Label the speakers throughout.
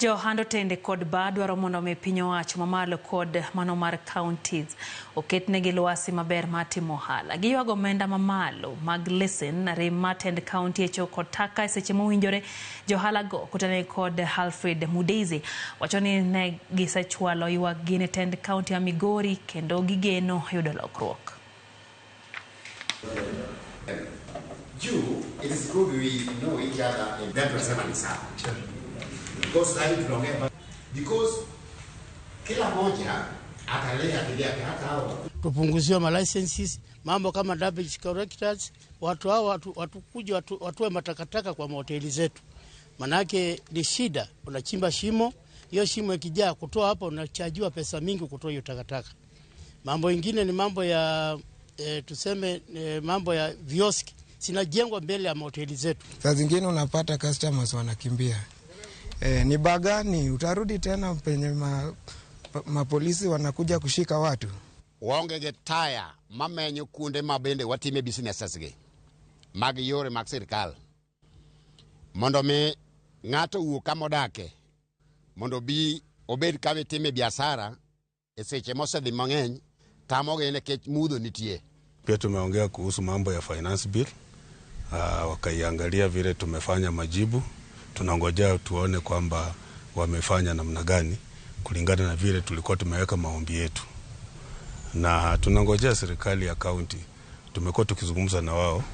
Speaker 1: Johando tende kod badwaro mondo mi piny owacho mamalo kod mano mar counties oketnegi lwasi maber matimo ohala. Giywago omenda mamalo mag lesen rem matend county echo kod taka e seche mowinjore johala go kotene kod Alfred Mudezi wacho ni ne gisechwalo ywak gi ne tend county ya Migori kendo gigeno yudo lokruok.
Speaker 2: It is good we know each other and that was never sure. Because kila moja atalea kivyake hata hao
Speaker 3: tupunguziwe ma licenses, mambo kama garbage collectors, watu hao watukuja watoe matakataka kwa mahoteli zetu. Manake ni shida, unachimba shimo, hiyo shimo ikijaa kutoa hapo unachajiwa pesa mingi kutoa hiyo takataka. Mambo ingine ni mambo ya mambo ya vioski sinajengwa mbele ya mahoteli zetu.
Speaker 4: Saa zingine unapata customers wanakimbia. Ni bagani utarudi tena penye mapolisi wanakuja kushika watu.
Speaker 2: Waongege taya mamenyo kunde mabende watime businesses ge. Mag yore mag sirkal. Mondo me ngato wuok kamodake. Mondo bi obed kame time biashara e seche mosedhi mang'eny tamoge nekech mudho nitie.
Speaker 5: Pia tumeongea kuhusu mambo ya finance bill. Wakaiangalia vile tumefanya majibu. Tunangojea tuone kwamba wamefanya namna gani kulingana na vile tulikuwa tumeweka maombi yetu. Na tunangojea serikali ya county. Tumekuwa tukizungumza na wao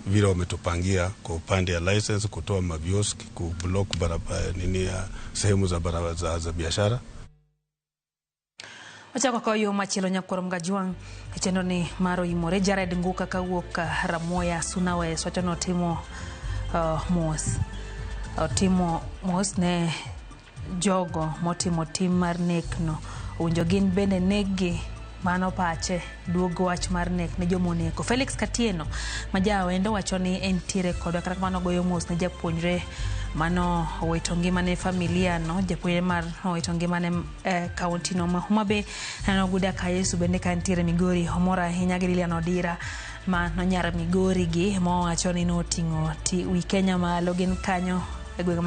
Speaker 5: vile wametupangia kwa upande ya license, kutoa mavioski, kublock barabara sehemu za barabara za biashara.
Speaker 1: Wachako kwa hiyo machilo nyakoro mgajuang kitendo ni maro imore Jared Nguka kawuoka Ramoya Sunawe swachano timo mos ne jogo motimo tim mar nekno unjo gin bende negi mano pache duogo wach mar nek ne jomoneko. Felix Katieno majawendo wacho ni entiere kod kata mano goyo mos ne japuonjre mano owito ngimane familia no japuonjre mar owito ngimane county no ma Homa Bay no guda ka Yesu bende kantiere Migori omora ahinya gi Lilian Odira ma no nyar Migori gi mo wacho ni notingo wi Kenya malo gin kanyo e gweng'